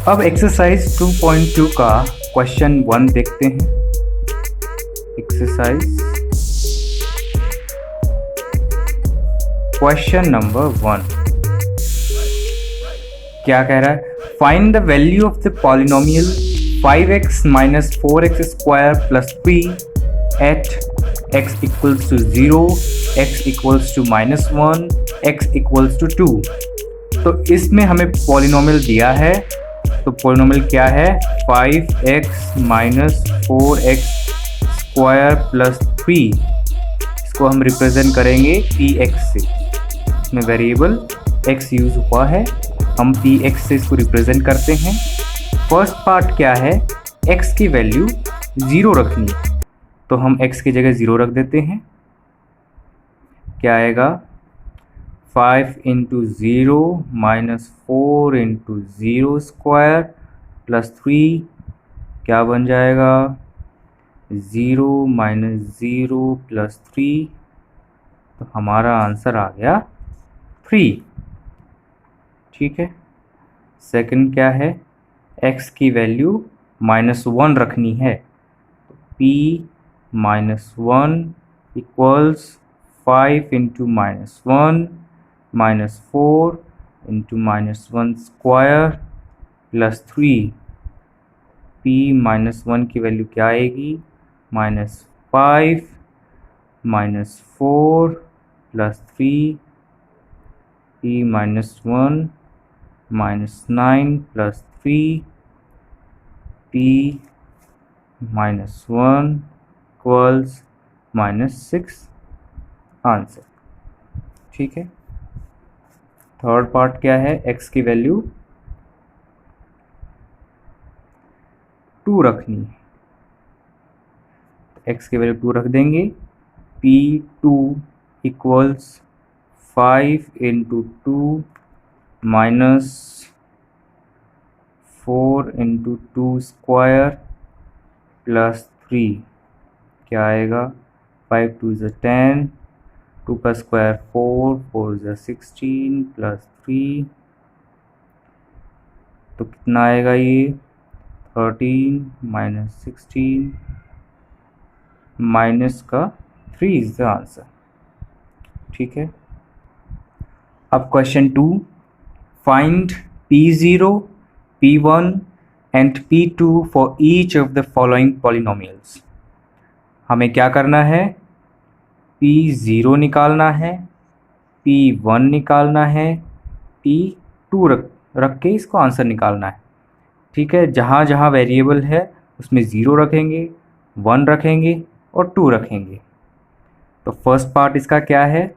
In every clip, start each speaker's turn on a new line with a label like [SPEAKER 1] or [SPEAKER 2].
[SPEAKER 1] अब एक्सरसाइज 2.2 का क्वेश्चन 1 देखते हैं। एक्सरसाइज क्वेश्चन नंबर 1 क्या कह रहा है? Find the value of the polynomial 5x minus 4x square plus 3 at x equals to 0, x equals to -1, x equals to 2। तो इसमें हमें पॉलिनोमियल दिया है, तो पॉलिनोमियल क्या है? 5x minus 4x square plus 3। इसको हम रिप्रेजेंट करेंगे px से। इसमें वेरिएबल x यूज हुआ है, हम px से इसको रिप्रेजेंट करते हैं। फर्स्ट पार्ट क्या है? x की वैल्यू 0 रखनी है, तो हम x की जगह 0 रख देते हैं। क्या आएगा? 5 into 0 minus 4 into 0 square plus 3 क्या बन जाएगा? 0 माइनस 0 प्लस 3, तो हमारा आंसर आ गया 3। ठीक है। सेकंड क्या है? x की वैल्यू -1 रखनी है, तो p -1 equals 5 into -1 minus 4 into -1 square plus 3। p -1 की वैल्यू क्या आएगी? -5 -4 plus 3, p -1 -9 plus 3, p -1 equals -6 answer. ठीक है। थर्ड पार्ट क्या है? x की वैल्यू 2 रखनी है, x की वैल्यू 2 रख देंगे। p2 equals 5 into 2 minus 4 into 2 square plus 3 क्या आएगा? 5 2 is 10, 2 का स्क्वायर 4, 4 is 16 प्लस 3, तो कितना आएगा ये? 13 माइनस 16 माइनस का 3 इज द आंसर। ठीक है। अब question 2, find p0, p1 and p2 for each of the following polynomials. हमें क्या करना है? p0 निकालना है, p1 निकालना है, p2 रख के इसको आंसर निकालना है। ठीक है। जहाँ जहाँ वेरिएबल है उसमें 0 रखेंगे, 1 रखेंगे और 2 रखेंगे। तो फर्स्ट पार्ट इसका क्या है?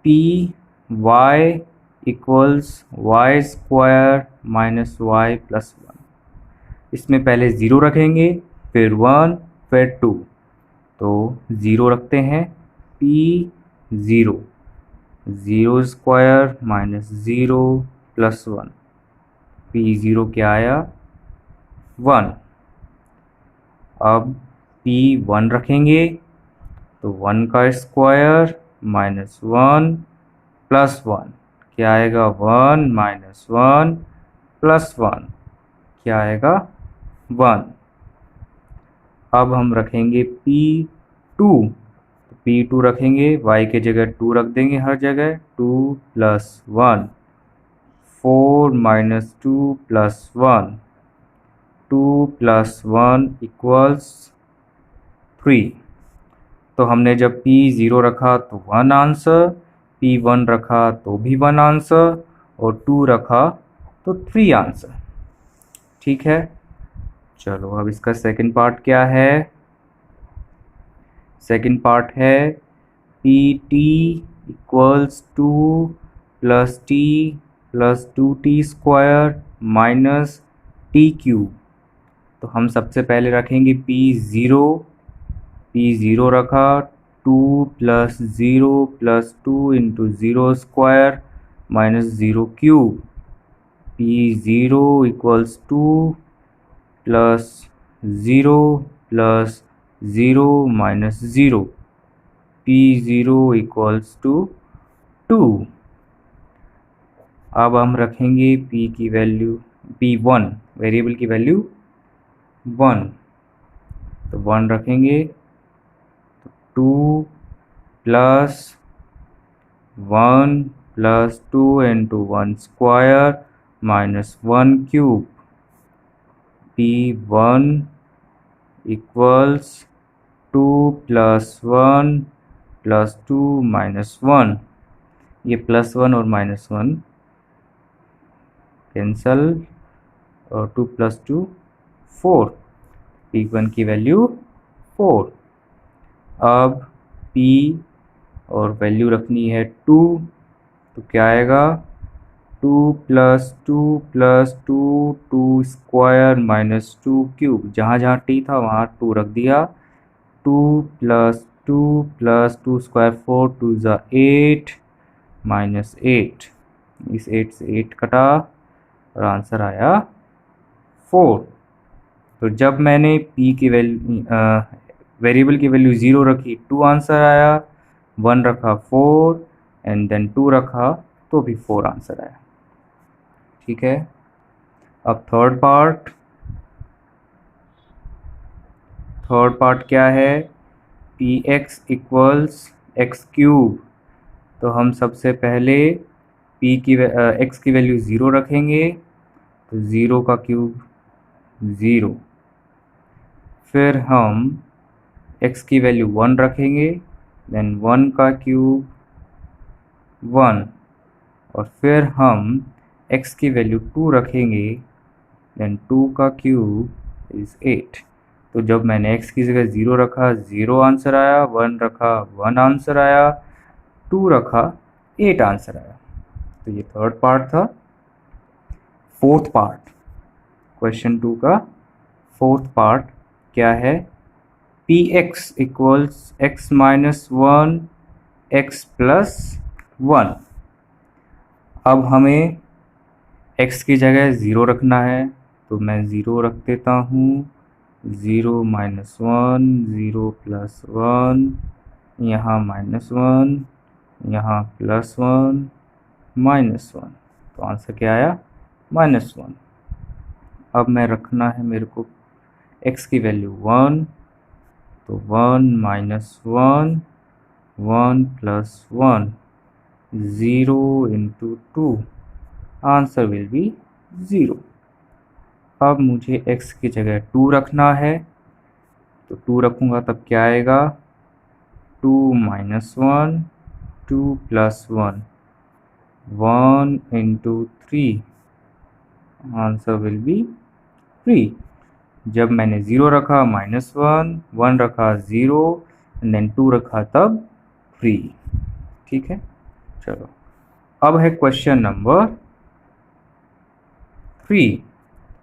[SPEAKER 1] P Y equals Y square minus Y plus 1। इसमें पहले 0 रखेंगे, फिर 1, फिर 2। तो 0 रखते हैं, p0 0 square minus 0 plus 1, p0 क्या आया? 1। अब p1 रखेंगे, तो 1 का स्क्वायर माइनस 1 प्लस 1 क्या आएगा? 1 माइनस 1 प्लस 1 क्या आएगा? 1। अब हम रखेंगे p2, तो p2 रखेंगे, y के जगह 2 रख देंगे हर जगह, 2 plus 1, 4 minus 2 plus 1, 2 plus 1 equals 3। तो हमने जब p0 रखा तो 1 आंसर, p1 रखा तो भी 1 आंसर और 2 रखा तो 3 आंसर। ठीक है। चलो अब इसका सेकंड पार्ट क्या है? सेकंड पार्ट है pt equals 2 plus t plus 2t square minus t cube. तो हम सबसे पहले रखेंगे p0, p0 रखा, 2 plus 0 plus 2 into 0 square minus 0 cube, p0 equals 2 plus 0 plus 0 minus 0, p0 equals to 2। अब हम रखेंगे p की वैल्यू p1, वेरिएबल की वैल्यू 1, तो 1 रखेंगे, तो 2 plus 1 plus 2 into 1 square minus 1 cube, p1 equals 2 plus 1 plus 2 minus 1, ये प्लस 1 और माइनस 1 कैंसल, और 2 प्लस 2 4, p1 की वैल्यू 4। अब p और वैल्यू रखनी है 2, तो क्या आएगा 2 plus 2 plus 2, 2 square minus 2 cube, जहाँ जहाँ t था वहाँ 2 रख दिया, 2 प्लस 2 प्लस 2 स्क्वायर 4, 2 ज़ा 8 माइनस 8, इस 8 से 8 कटा और आंसर आया 4। तो जब मैंने p की वैल्यू वेरिएबल की वैल्यू 0 रखी 2 आंसर आया, 1 रखा 4 एंड देन 2 रखा तो भी 4 आंसर आया। ठीक है, अब थर्ड पार्ट क्या है, px इक्वल्स एक्स क्यूब, तो हम सबसे पहले x की वैल्यू 0 रखेंगे, तो 0 का क्यूब 0, फिर हम x की वैल्यू 1 रखेंगे, देन 1 का क्यूब 1, और फिर हम x की वैल्यू 2 रखेंगे, देन 2 का क्यूब इज़ 8। तो जब मैंने x की जगह 0 रखा 0 आंसर आया, 1 रखा 1 आंसर आया, 2 रखा 8 आंसर आया। तो ये थर्ड पार्ट था। फोर्थ पार्ट, क्वेश्चन 2 का फोर्थ पार्ट क्या है, px equals x minus 1 x plus 1। अब हमें x की जगह 0 रखना है, तो मैं 0 रख देता हूँ, 0 माइनस 1, 0 प्लस 1, यहाँ माइनस 1, यहाँ प्लस 1, माइनस 1, तो आंसर क्या आया -1। अब मैं रखना है मेरे को x की वैल्यू 1, तो 1 minus 1, 1 plus 1, 0 into 2, answer will B 0। अब मुझे x की जगह 2 रखना है, तो 2 रखूँगा तब क्या आएगा 2 minus 1, 2 plus 1, 1 into 3, answer will B 3। जब मैंने 0 रखा -1, 1 रखा 0 एंड देन 2 रखा तब 3। ठीक है, चलो अब है क्वेश्चन नंबर 3।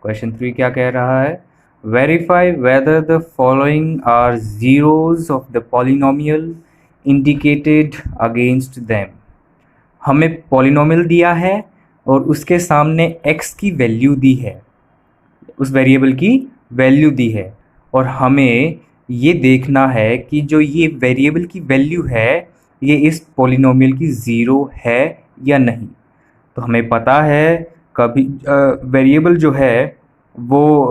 [SPEAKER 1] क्वेश्चन 3 क्या कह रहा है, verify whether the following are zeros of the polynomial indicated against them. हमें पॉलिनोमियल दिया है और उसके सामने x की वैल्यू दी है, उस वेरिएबल की वैल्यू दी है, और हमें ये देखना है कि जो ये वेरिएबल की वैल्यू है ये इस पॉलिनोमियल की 0 है या नहीं। तो हमें पता है कभी वेरिएबल जो है वो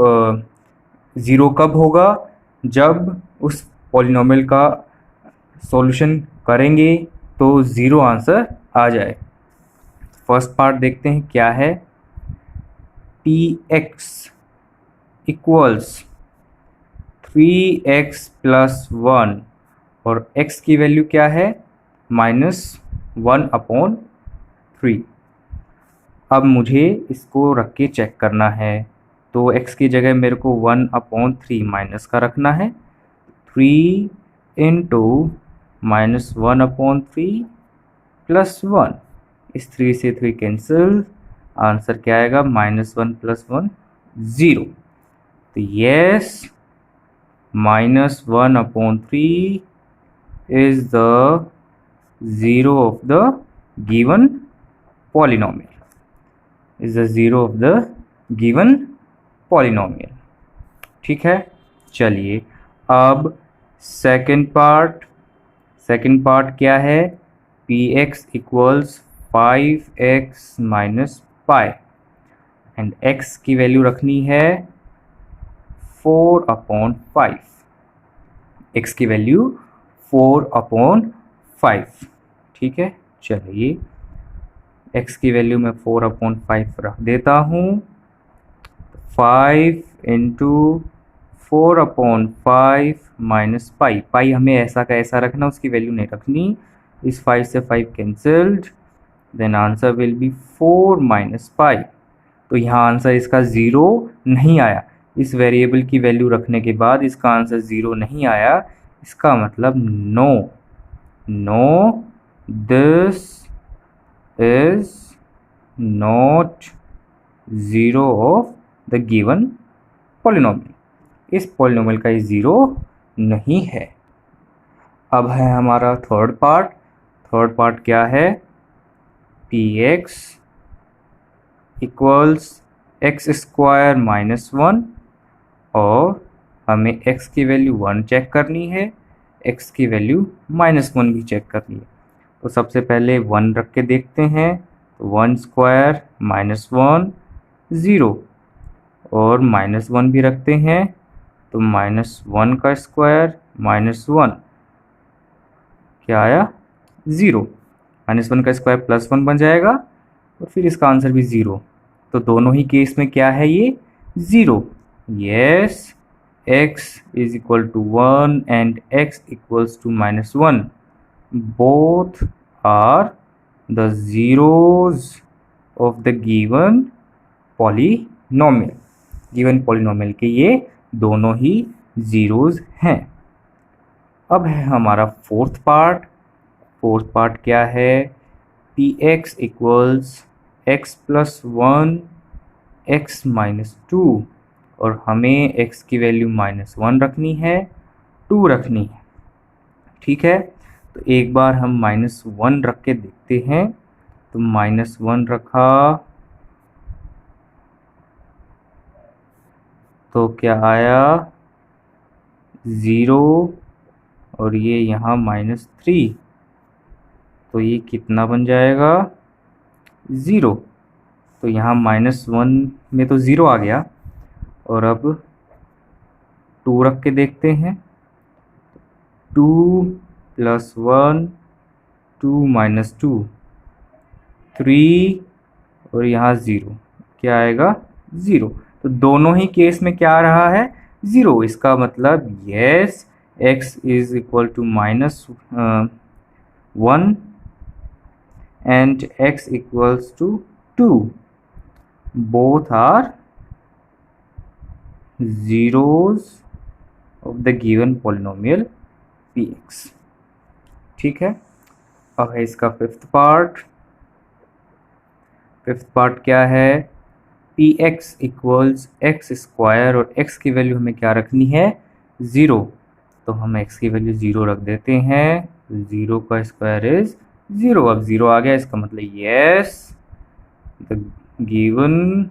[SPEAKER 1] 0 कब होगा, जब उस पॉलिनोमियल का सॉल्यूशन करेंगे तो 0 आंसर आ जाए। फर्स्ट पार्ट देखते हैं क्या है, px इक्वल्स 3x प्लस 1 और x की वैल्यू क्या है -1/3। अब मुझे इसको रख के चेक करना है, तो x की जगह मेरे को 1/3 माइनस का रखना है, 3 इंटू -1/3 प्लस 1, इस 3 से 3 कैंसिल, आंसर क्या आएगा -1 प्लस 1 0। तो yes, -1/3 is the 0 of the given polynomial, is the 0 of the given polynomial। ठीक है, चलिए अब सेकंड पार्ट क्या है, px equals 5x minus pi and x की वैल्यू रखनी है 4/5। x की वैल्यू 4/5। ठीक है, चलिए x की वैल्यू मैं 4/5 रख देता हूँ। 5 इंटू 4/5 माइनस पाई। पाई हमें ऐसा का ऐसा रखना, उसकी वैल्यू नहीं रखनी। इस 5 से 5 cancelled, then answer will be 4 minus pi. तो यहाँ आंसर इसका 0 नहीं आया। इस वेरिएबल की वैल्यू रखने के बाद इसका आंसर 0 नहीं आया, इसका मतलब no this is not 0 of the given polynomial. इस पॉलिनोमियल का ये 0 नहीं है। अब है हमारा थर्ड पार्ट। थर्ड पार्ट क्या है? px equals x square minus 1 और हमें x की वैल्यू 1 चेक करनी है, x की वैल्यू -1 भी चेक करनी है। तो सबसे पहले 1 रख के देखते हैं। तो 1 स्क्वायर -1 0 और -1 भी रखते हैं तो -1 का स्क्वायर -1 क्या आया 0। -1 का स्क्वायर +1 बन जाएगा और फिर इसका आंसर भी 0। तो दोनों ही केस में क्या है ये 0। Yes, x is equal to 1 and x equals to -1 both are the zeros of the given polynomial. Given polynomial के ये दोनों ही जीरोज हैं। अब है हमारा फोर्थ पार्ट। फोर्थ पार्ट क्या है? px equals x plus 1 x minus 2 और हमें x की वैल्यू -1 रखनी है, 2 रखनी है। ठीक है, तो एक बार हम -1 रख के देखते हैं। तो -1 रखा तो क्या आया 0 और ये यहाँ -3, तो ये कितना बन जाएगा 0। तो यहाँ -1 में तो 0 आ गया और अब 2 रख के देखते हैं। 2 + 1 2 - 2 3 और यहाँ 0, क्या आएगा 0। तो दोनों ही केस में क्या आ रहा है 0। इसका मतलब yes x is equal to -1 and x equals to 2. Both are zeros of the given polynomial px. ठीक है, अब है इसका फिफ्थ पार्ट। फिफ्थ पार्ट क्या है? px इक्वल्स एक्स स्क्वायर और x की वैल्यू हमें क्या रखनी है 0। तो हम x की वैल्यू 0 रख देते हैं। 0 का स्क्वायर इज 0। अब 0 आ गया, इसका मतलब yes the given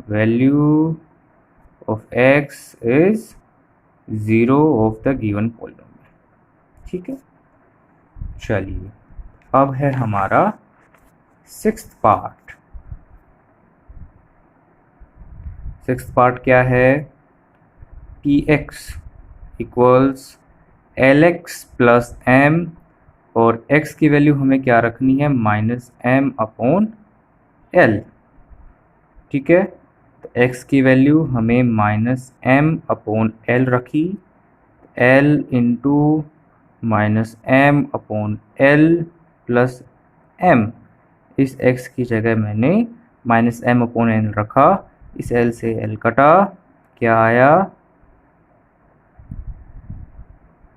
[SPEAKER 1] value of x is 0 of the given polynomial. ठीक है, चलिए अब है हमारा सिक्स्थ पार्ट। सिक्स्थ पार्ट क्या है? px equals lx plus m और x की वैल्यू हमें क्या रखनी है -m/l। ठीक है, तो x की वैल्यू हमें -m/l रखी। l into -m/l plus m। इस x की जगह मैंने -m/l रखा। इस l से l कटा, क्या आया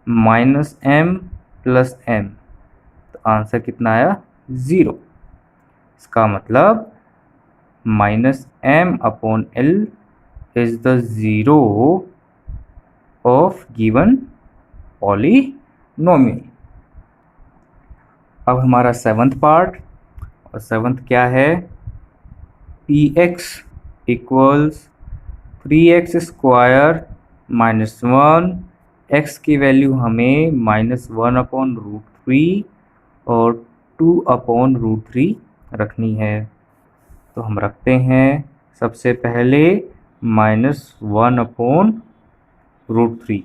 [SPEAKER 1] -m प्लस m। तो आंसर कितना आया 0। इसका मतलब -m/l is the 0 of given polynomial. अब हमारा सेवंथ पार्ट, और सेवंथ क्या है? px equals 3x square -1। x की वैल्यू हमें -1/√3 और 2/√3 रखनी है। तो हम रखते हैं सबसे पहले -1/√3।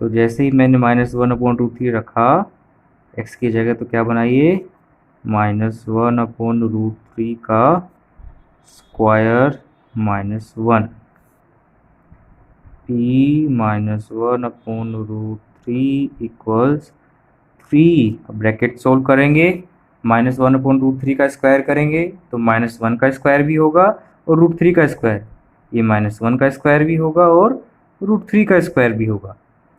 [SPEAKER 1] तो जैसे ही मैंने -1/√3 रखा x की जगह, तो क्या बनाइए, -1/√3 का square -1 p -1/√3 equals 3। Bracket solve करेंगे, -1/√3 का स्क्वायर करेंगे तो -1 का स्क्वायर भी होगा और √3 का स्क्वायर, ये -1 का स्क्वायर भी होगा और √3 का स्क्वायर भी होगा।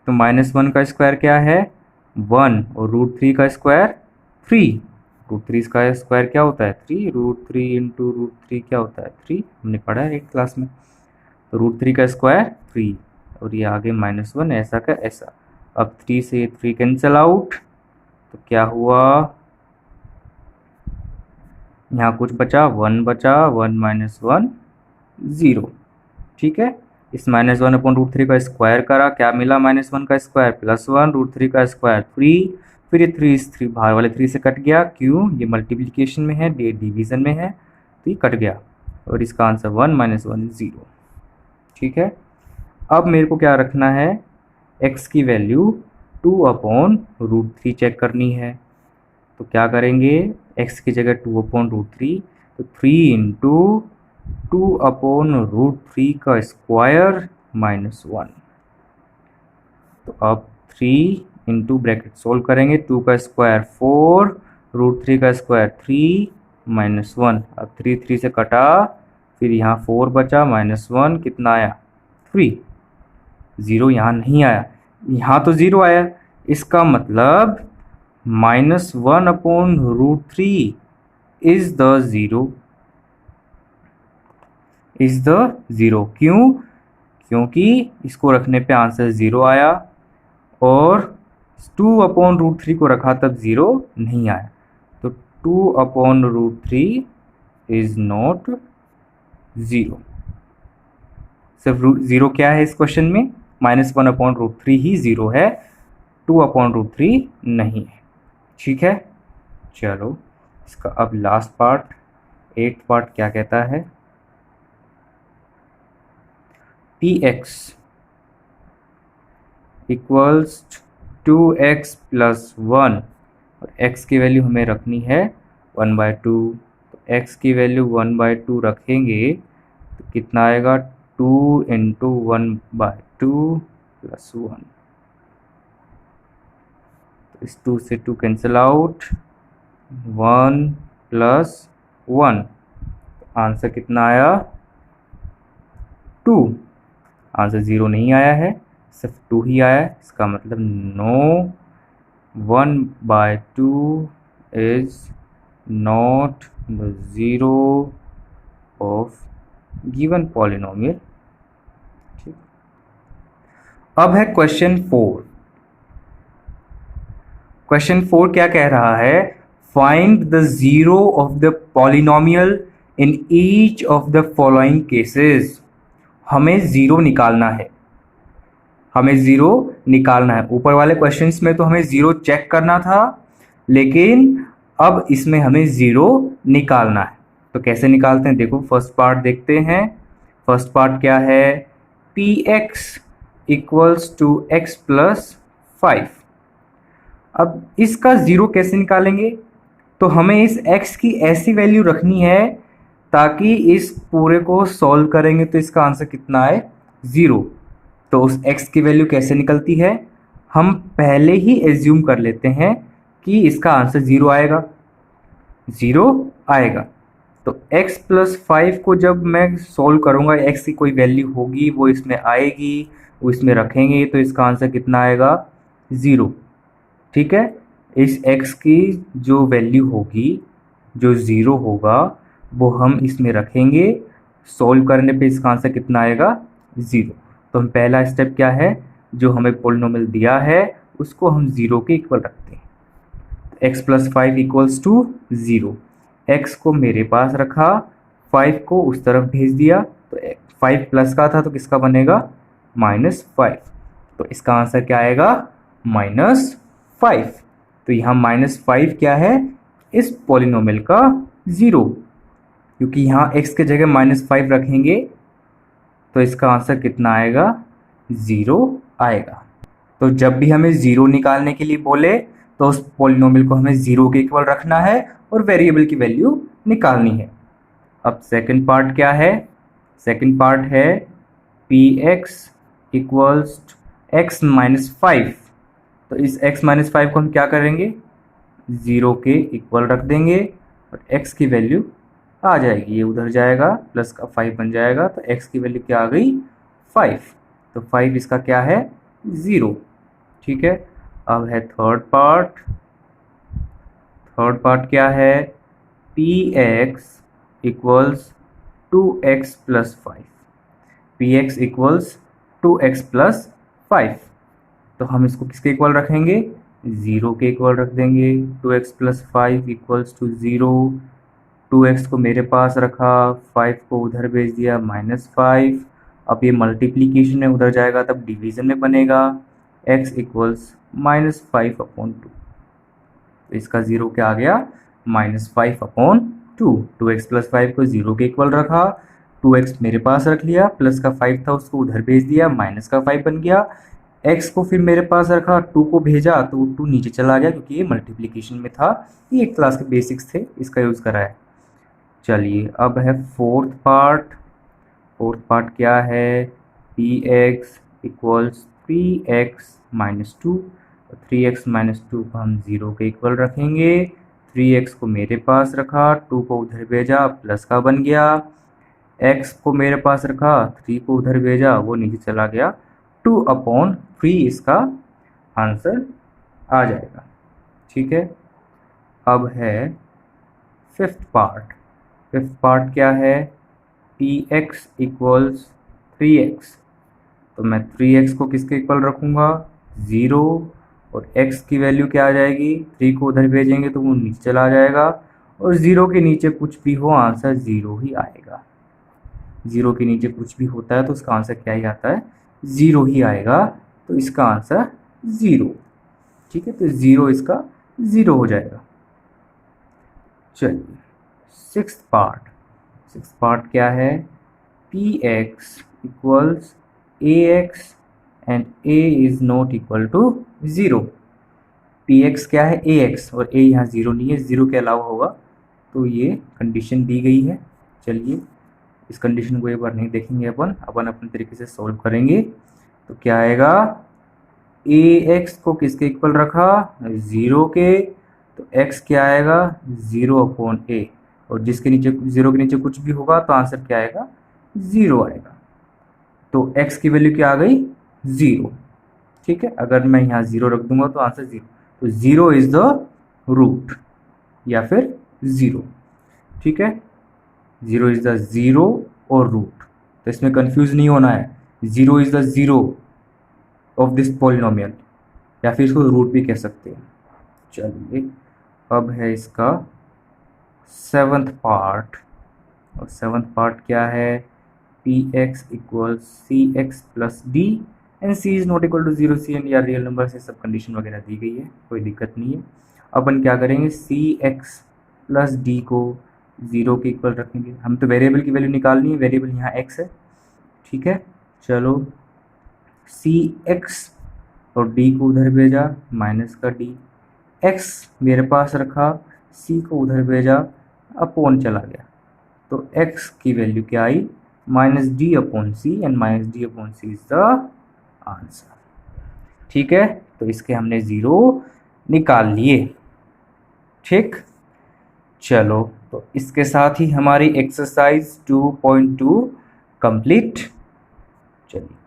[SPEAKER 1] तो -1 का स्क्वायर क्या है, 1, और √3 का स्क्वायर 3। √3 का स्क्वायर क्या होता है, 3। √3 इंटू √3 क्या होता है, 3। हमने पढ़ा है 8th क्लास में। तो √3 का स्क्वायर 3 और ये आगे -1, ऐसा का ऐसा। अब 3 से 3 कैंसिल आउट, तो क्या हुआ, यहाँ कुछ बचा, 1 बचा, 1 - 1 0। ठीक है, इस -1/√3 का स्क्वायर करा, क्या मिला, -1 का स्क्वायर +1, √3 का स्क्वायर 3, फिर ये 3 इस 3 बाहर वाले 3 से कट गया, क्यों, ये मल्टीप्लिकेशन में है, डिवीजन में है, तो ये कट गया और इसका आंसर 1 - 1 0। ठीक है, अब मेरे को क्या रखना है, x की वैल्यू 2/√3 चेक करनी है। तो क्या करेंगे, x की जगह 2/√3, तो 3 इंटू 2/√3 का स्क्वायर -1। तो अब 3 इंटू ब्रैकेट सोल्व करेंगे, 2 का स्क्वायर 4, √3 का स्क्वायर 3 -1। अब 3 3 से कटा, फिर यहाँ 4 बचा, -1 कितना आया, 3। 0 यहाँ नहीं आया, यहाँ तो 0 आया, इसका मतलब -1/√3 इज द 0, क्यों, क्योंकि इसको रखने पे आंसर 0 आया और 2/√3 को रखा तब 0 नहीं आया। तो 2/√3 इज नॉट 0। सिर्फ 0 क्या है इस क्वेश्चन में, -1/√3 ही 0 है, 2/√3 नहीं है। ठीक है, चलो इसका अब लास्ट पार्ट, 8th पार्ट क्या कहता है, px इक्वल्स 2x + 1 और x की वैल्यू हमें रखनी है 1/2। तो x की वैल्यू 1/2 रखेंगे तो कितना आएगा, 2 इंटू 1/2 + 1। तो इस 2 से 2 कैंसिल आउट, 1 + 1, आंसर कितना आया, 2। आंसर 0 नहीं आया है, सिर्फ 2 ही आया है, इसका मतलब no, 1/2 is not the 0 of given polynomial. ठीक, अब है क्वेश्चन 4। क्वेश्चन 4 क्या कह रहा है, find the 0 of the polynomial in each of the following cases. हमें 0 निकालना है, ऊपर वाले क्वेश्चंस में तो हमें 0 चेक करना था, लेकिन अब इसमें हमें 0 निकालना है। तो कैसे निकालते हैं, देखो फर्स्ट पार्ट देखते हैं। फर्स्ट पार्ट क्या है, px इक्वल्स टू x + 5। अब इसका 0 कैसे निकालेंगे, तो हमें इस x की ऐसी वैल्यू रखनी है ताकि इस पूरे को सॉल्व करेंगे तो इसका आंसर कितना आए, 0। तो उस x की वैल्यू कैसे निकलती है, हम पहले ही एज्यूम कर लेते हैं कि इसका आंसर 0 आएगा, 0 आएगा। तो x + 5 को जब मैं सॉल्व करूंगा, x की कोई वैल्यू होगी वो इसमें आएगी, वो इसमें रखेंगे तो इसका आंसर कितना आएगा, 0। ठीक है, इस x की जो वैल्यू होगी, जो 0 होगा, वो हम इसमें रखेंगे, सॉल्व करने पे इसका आंसर कितना आएगा, 0। तो हम पहला स्टेप क्या है, जो हमें पॉलिनोमियल दिया है उसको हम 0 के इक्वल रखते हैं। x + 5 इक्वल्स टू 0, x को मेरे पास रखा, 5 को उस तरफ भेज दिया, तो 5 प्लस का था तो किसका बनेगा, -5। तो इसका आंसर क्या आएगा, -5। तो यहाँ -5 क्या है, इस पॉलिनोमियल का ज़ीरो, क्योंकि यहाँ x के जगह -5 रखेंगे तो इसका आंसर कितना आएगा, 0 आएगा। तो जब भी हमें 0 निकालने के लिए बोले तो उस पॉलिनोमियल को हमें 0 के इक्वल रखना है और वेरिएबल की वैल्यू निकालनी है। अब सेकंड पार्ट क्या है, सेकंड पार्ट है px इक्वल्स x माइनस 5। तो इस x माइनस 5 को हम क्या करेंगे, 0 के इक्वल रख देंगे और x की वैल्यू आ जाएगी, ये उधर जाएगा प्लस का 5 बन जाएगा, तो x की वैल्यू क्या आ गई, 5। तो 5 इसका क्या है, 0। ठीक है, अब है थर्ड पार्ट। थर्ड पार्ट क्या है, px equals 2x plus 5। px equals 2x plus 5। तो हम इसको किसके इक्वल रखेंगे, 0 के इक्वल रख देंगे। 2x plus 5 equals to 0। 2x को मेरे पास रखा, 5 को उधर भेज दिया, -5। अब ये मल्टीप्लीकेशन है, उधर जाएगा तब डिवीजन में बनेगा, x इक्वल्स -5/2। तो इसका 0 क्या आ गया, -5/2। 2x प्लस 5 को 0 के इक्वल रखा, 2x मेरे पास रख लिया, प्लस का 5 था उसको उधर भेज दिया, माइनस का 5 बन गया। x को फिर मेरे पास रखा, 2 को भेजा तो 2 नीचे चला गया क्योंकि ये मल्टीप्लिकेशन में था। ये एक क्लास के बेसिक्स थे, इसका यूज़ करा है। चलिए अब है फोर्थ पार्ट। फोर्थ पार्ट क्या है, px equals 3x minus 2। 3x minus 2 को हम 0 के इक्वल रखेंगे। 3x को मेरे पास रखा, 2 को उधर भेजा, प्लस का बन गया। x को मेरे पास रखा, 3 को उधर भेजा, वो नीचे चला गया। 2/3 इसका आंसर आ जाएगा। ठीक है, अब है फिफ्थ पार्ट। फिफ्थ पार्ट क्या है, px इक्वल्स 3x। तो मैं 3x को किसके इक्वल रखूँगा, 0, और x की वैल्यू क्या आ जाएगी, 3 को उधर भेजेंगे तो वो नीचे चला जाएगा, और 0 के नीचे कुछ भी हो आंसर 0 ही आएगा। 0 के नीचे कुछ भी होता है तो उसका आंसर क्या ही आता है, 0 ही आएगा। तो इसका आंसर 0। ठीक है, तो 0 इसका 0 हो जाएगा। चलिए सिक्स्थ पार्ट। सिक्स्थ पार्ट क्या है, px equals ax and a is not equal to 0। px क्या है, ax, और a यहाँ 0 नहीं है, 0 के अलावा होगा, तो ये कंडीशन दी गई है। चलिए इस कंडीशन को एक बार नहीं देखेंगे, अपन अपने तरीके से सॉल्व करेंगे। तो क्या आएगा, ax को किसके इक्वल रखा, 0 के, तो x क्या आएगा, 0/a, और जिसके नीचे 0 के नीचे कुछ भी होगा तो आंसर क्या आएगा, 0 आएगा। तो x की वैल्यू क्या आ गई, 0। ठीक है, अगर मैं यहाँ 0 रख दूंगा तो आंसर 0। तो 0 इज द रूट या फिर 0। ठीक है, 0 इज द 0 और रूट, तो इसमें कंफ्यूज नहीं होना है। 0 is the 0 of this polynomial, या फिर इसको रूट भी कह सकते हैं। चलिए अब है इसका सेवन्थ पार्ट। और सेवन्थ पार्ट क्या है, px equal cx plus d and c is not equal to 0। c and या रियल नंबर से सब कंडीशन वगैरह दी गई है, कोई दिक्कत नहीं है। अपन क्या करेंगे, cx प्लस d को 0 के इक्वल रखेंगे। हम तो वेरिएबल की वैल्यू निकालनी है, वेरिएबल यहाँ x है। ठीक है, चलो cx और d को उधर भेजा, माइनस का d, x मेरे पास रखा, c को उधर भेजा, अपॉन चला गया, तो x की वैल्यू क्या आई, -d/c, and -d/c is the answer. ठीक है, तो इसके हमने 0 निकाल लिए। ठीक, चलो तो इसके साथ ही हमारी एक्सरसाइज 2.2 कंप्लीट। चलिए।